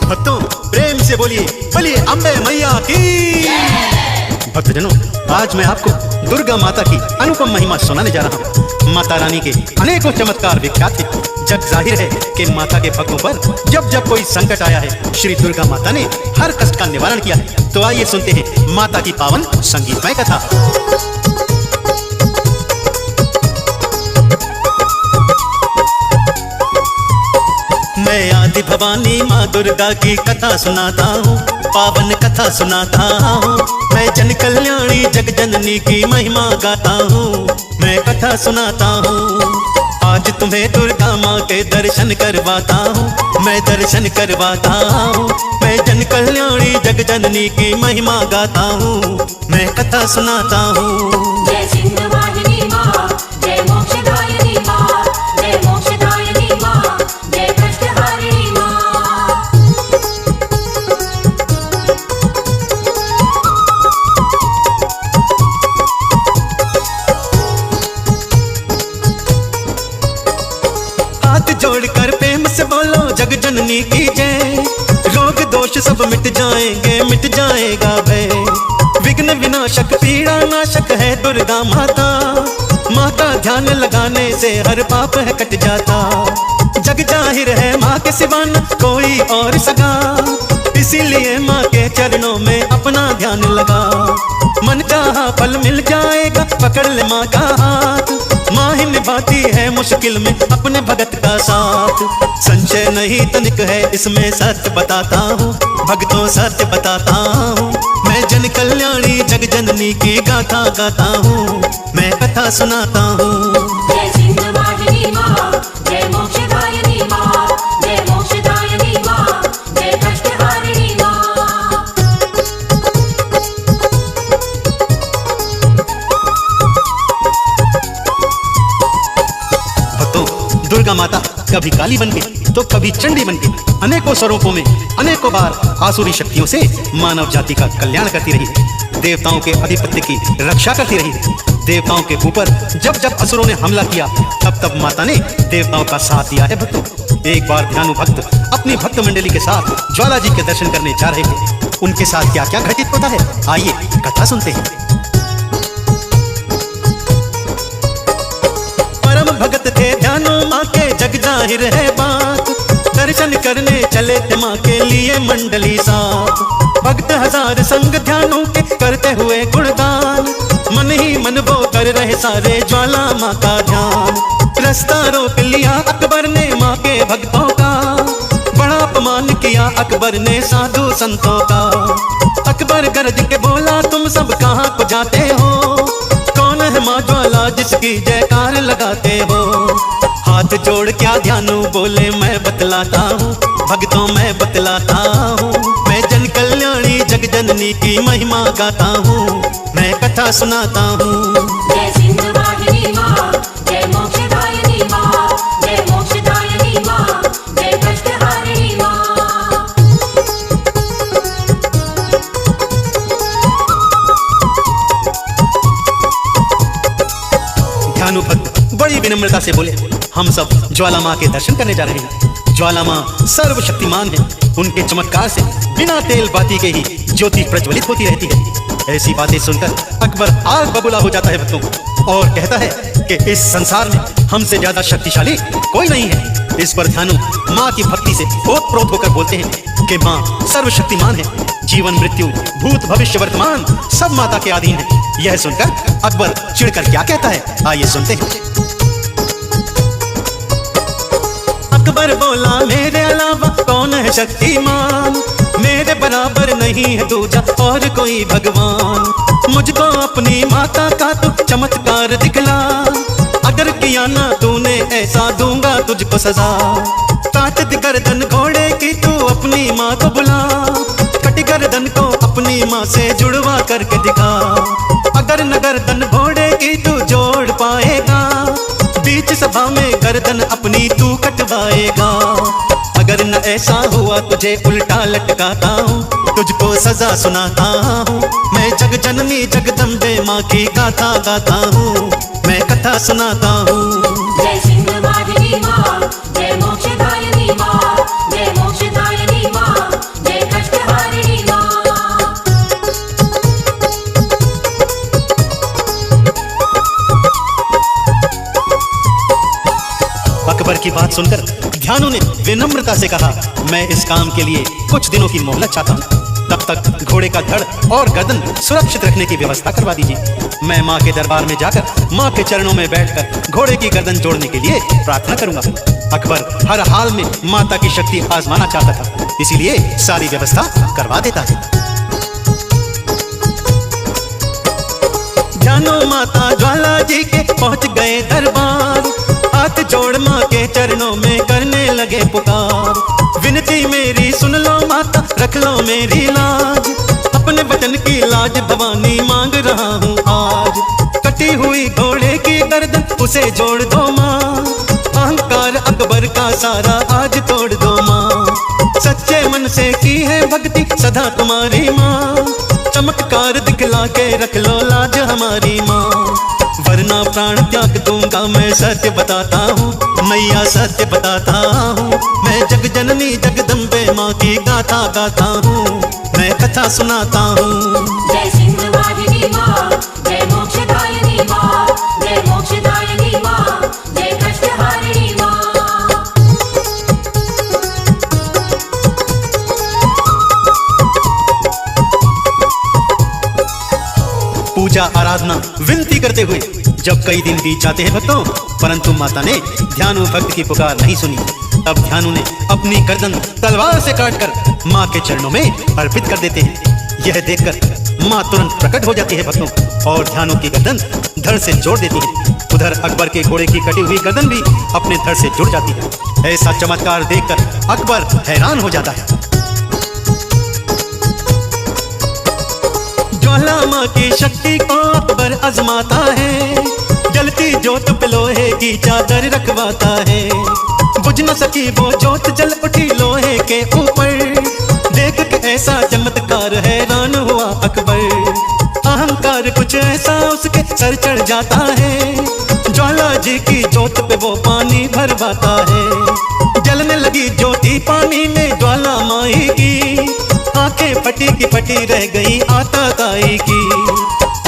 भक्तों प्रेम से बोलिए, बोलिए अम्बे मैया की। भक्तजनों, आज मैं आपको दुर्गा माता की अनुपम महिमा सुनाने जा रहा हूँ। माता रानी के अनेकों चमत्कार विख्यात हैं। जग जाहिर है कि माता के भक्तों पर जब जब कोई संकट आया है, श्री दुर्गा माता ने हर कष्ट का निवारण किया है। तो आइए सुनते हैं माता की पावन संगीतमय कथा। मैं आदि भवानी माँ दुर्गा की कथा सुनाता हूँ, पावन कथा सुनाता हूँ। मैं जन कल्याणी जग जननी की महिमा गाता हूँ, मैं कथा सुनाता हूँ। आज तुम्हें दुर्गा माँ के दर्शन करवाता हूँ, मैं दर्शन करवाता हूँ। मैं जन कल्याणी जग जननी की महिमा गाता हूँ, मैं कथा सुनाता हूँ। जय सिंहवाहिनी माँ, जय मोक्षदायिनी माँ, जय मोक्षदायिनी माँ, जय कष्टहारिणी माँ। हाथ जोड़कर प्रेम से बोलो जग जननी की जय। रोग दोष सब मिट जाएंगे, मिट जाएगा भय। विघ्न विनाशक पीड़ा नाशक है दुर्गा माता। माँ का ध्यान लगाने से हर पाप है कट जाता। जग जाहिर है माँ के सिवा न कोई और सगा, इसीलिए माँ के चरणों में अपना ध्यान लगा। मन चाहा फल मिल जाएगा, पकड़ ले माँ का हाथ। माँ ही निभाती है मुश्किल में अपने भगत का साथ। संशय नहीं तनिक है इसमें, सत्य बताता हूँ भक्तों, सत्य बताता हूँ। मैं जन कल्याणी जग जननी की गाथा गाता हूँ, मैं कथा सुनाता हूँ। जय सिंहवाहिनी माँ, जय मोक्षदायिनी माँ, जय मोक्षदायिनी माँ, जय कष्टहारिणी माँ। दुर्गा माता कभी काली बनके तो कभी चंडी बनके अनेकों स्वरूपों में अनेकों बार आसुरी शक्तियों से मानव जाति का कल्याण करती रही है। देवताओं के अधिपत्य की रक्षा करती रही है। देवताओं के ऊपर जब जब असुरों ने हमला किया, तब तब माता ने देवताओं का साथ दिया है। भक्तों, एक बार ध्यानु भक्त अपनी भक्त मंडली के साथ ज्वाला जी के दर्शन करने जा रहे थे। उनके साथ क्या क्या घटित होता है, आइए कथा सुनते हैं। परम भगत थे ध्यानो माँ के, जग जाहिर है बात। दर्शन करने चले थे माँ के लिए मंडली साथ। भक्त हजार संग ध्यानों के करते हुए गुणगान। मन ही मन वो कर रहे सारे ज्वाला माँ का ध्यान। रास्ता रोक लिया अकबर ने माँ के भक्तों का। बड़ा अपमान किया अकबर ने साधु संतों का। अकबर गरज के बोला, तुम सब कहाँ को जाते हो? कौन है माँ ज्वाला जिसकी जयकार लगाते हो? हाथ जोड़ क्या ध्यानु बोले, मैं बतलाता हूँ भक्तों, मैं बतलाता हूँ। मैं जन कल्याणी जग जननी की महिमा गाता हूँ, मैं कथा सुनाता हूँ। जय सिंहवाहिनी माँ, जय मोक्षदायिनी माँ, जय मोक्षदायिनी माँ, जय कष्टहारिणी माँ। ध्यानु भक्त बड़ी विनम्रता से बोले, हम सब ज्वाला माँ के दर्शन करने जा रहे हैं। ज्वाला माँ सर्वशक्तिमान है। उनके चमत्कार से बिना तेल बाती के ही ज्योति प्रज्वलित होती रहती है। ऐसी बातें सुनकर अकबर आग बबूला हो जाता है भक्तों, और कहता है कि इस संसार में हमसे ज्यादा शक्तिशाली कोई नहीं है। इस पर ध्यानु माँ की भक्ति से ओतप्रोत होकर बोलते हैं कि माँ सर्वशक्तिमान है। जीवन मृत्यु भूत भविष्य वर्तमान सब माता के अधीन है। यह सुनकर अकबर चिढ़कर क्या कहता है, आइए सुनते हैं। अकबर बोला, मेरे अलावा कौन है शक्तिमान? मेरे बराबर नहीं है दूजा और कोई भगवान। मुझको अपनी माता का तू चमत्कार दिखला। अगर किया ना तूने ऐसा, दूंगा तुझको सजा। काट दी गर्दन घोड़े की तू अपनी माँ को बुला। कट गर्दन को अपनी माँ से जुड़वा करके दिखा। अगर न गर्दन घोड़े की तू जोड़ पाएगा, बीच सभा में गर्दन अपनी तू कटवाएगा। अगर न ऐसा हुआ तुझे उल्टा लटकाता हूँ, तुझको सजा सुनाता हूँ। मैं जग जननी जगदम्बे माँ की गाथा गाता हूँ, मैं कथा सुनाता हूँ। जय सिंहवाहिनी माँ, जय मोक्षदायिनी माँ, जय मोक्षदायिनी माँ, अकबर की बात सुनकर ध्यानु ने विनम्रता से कहा, मैं इस काम के लिए कुछ दिनों की मोहलत चाहता हूँ। तब तक घोड़े का धड़ और गर्दन सुरक्षित रखने की व्यवस्था करवा दीजिए। मैं माँ के दरबार में जाकर माँ के चरणों में बैठकर घोड़े की गर्दन जोड़ने के लिए प्रार्थना करूंगा। अकबर हर हाल में माता की शक्ति आजमाना चाहता था, इसीलिए सारी व्यवस्था करवा देता है। ध्यानो माता ज्वाला जी के पहुंच गए दरबार, हाथ जोड़ माँ के चरणों में करने लगे पुकार। विनती मेरी सुन लो माता, रख लो मेरी लाज, अपने वतन की लाज भवानी मांग रहा हूँ आज। कटी हुई घोड़े की गर्दन उसे जोड़ दो माँ, अहंकार अकबर का सारा आज तोड़ दो माँ। सच्चे मन से की है भक्ति सदा तुम्हारी माँ, चमत्कार दिखला के रख लो लाज हमारी माँ। वरना प्राण त्याग दूंगा मैं सत्य बताता हूँ, मैया सत्य बताता हूँ। मैं जग जननी जगदम्बे माँ की गाथा गाता हूँ, मैं कथा सुनाता हूँ। जय सिंहवाहिनी माँ, जय मोक्षदायिनी माँ, जय मोक्षदायिनी माँ, जय कष्टहारिणी माँ। पूजा आराधना विनती करते हुए जब कई दिन बीत जाते हैं भक्तों, परंतु माता ने ध्यानु भक्त की पुकार नहीं सुनी। तब ध्यानु ने अपनी गर्दन तलवार से काटकर माँ के चरणों में अर्पित कर देते हैं। यह देखकर माँ तुरंत प्रकट हो जाती है भक्तों और ध्यानु की गर्दन धड़ से जोड़ देती है। उधर अकबर के घोड़े की कटी हुई गर्दन भी अपने धड़ से जुड़ जाती है। ऐसा चमत्कार देखकर अकबर हैरान हो जाता है। ज्वाला माँ की शक्ति को अकबर आजमाता है, जलती जोत पे लोहे की चादर रखवाता है। बुझ न सकी वो जोत जल उठी लोहे के ऊपर, देख के ऐसा चमत्कार हैरान हुआ अकबर। अहंकार कुछ ऐसा उसके सर चढ़ जाता है, ज्वाला जी की जोत पे वो पानी भरवाता है। जलने लगी ज्योति पानी में ज्वाला माई की, आंखें फटी की फटी रह गई आता ताई की।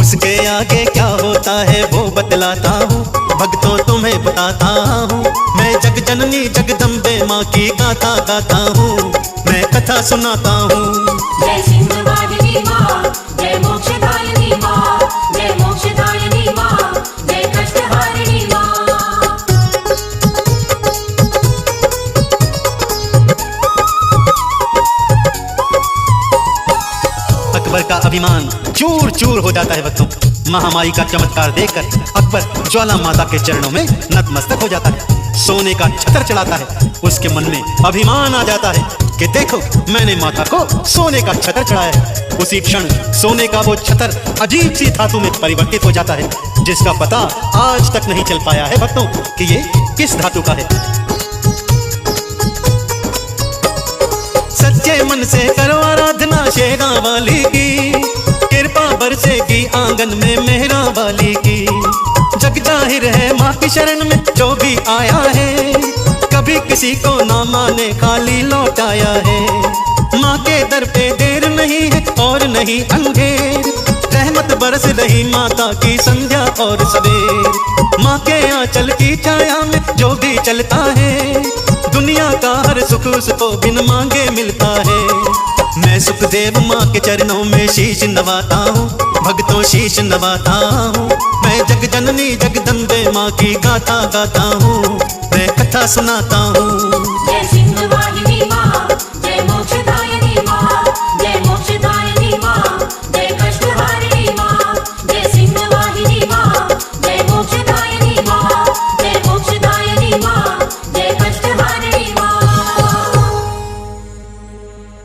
उसके आगे क्या होता है वो बतलाता हूँ, भक्तों तुम्हें बताता हूँ। मैं जग जननी जगदम्बे माँ की गाथा गाता हूँ, मैं कथा सुनाता हूँ। जय सिंहवाहिनी माँ, जय मोक्षदायिनी माँ, जय मोक्षदायिनी माँ, जय कष्टहारिणी माँ। अकबर का अभिमान चूर चूर हो जाता है भक्तों। महामाई का चमत्कार देखकर अकबर ज्वाला माता के चरणों में नतमस्तक हो जाता है, सोने का छतर चढ़ाता है। उसके मन में अभिमान आ जाता है कि देखो मैंने माता को सोने का छतर चढ़ाया है। उसी क्षण सोने का वो छतर अजीब सी धातु में परिवर्तित हो जाता है, जिसका पता आज तक नहीं चल पाया है भक्तों कि ये किस धातु का है। सच्चे मन से करो आराधना शेरा वाली की, कृपा बरसेगी आंगन में मेहरा वाली की। जग जाहिर है माँ की शरण में जो भी आया है, कभी किसी को ना माने खाली लौट आया है। माँ के दर पे देर नहीं है और नहीं अंधेर, रहमत बरस रही माता की संध्या और सवेर। माँ के आंचल की छाया में जो भी चलता है, दुनिया का हर सुख उसको बिन मांगे मिलता है। मैं सुखदेव माँ के चरणों में शीश नवाता हूँ, भक्तों शीश नवाता हूँ। मैं जग जननी जगदम्बे माँ की गाथा गाता हूँ, मैं कथा सुनाता हूँ।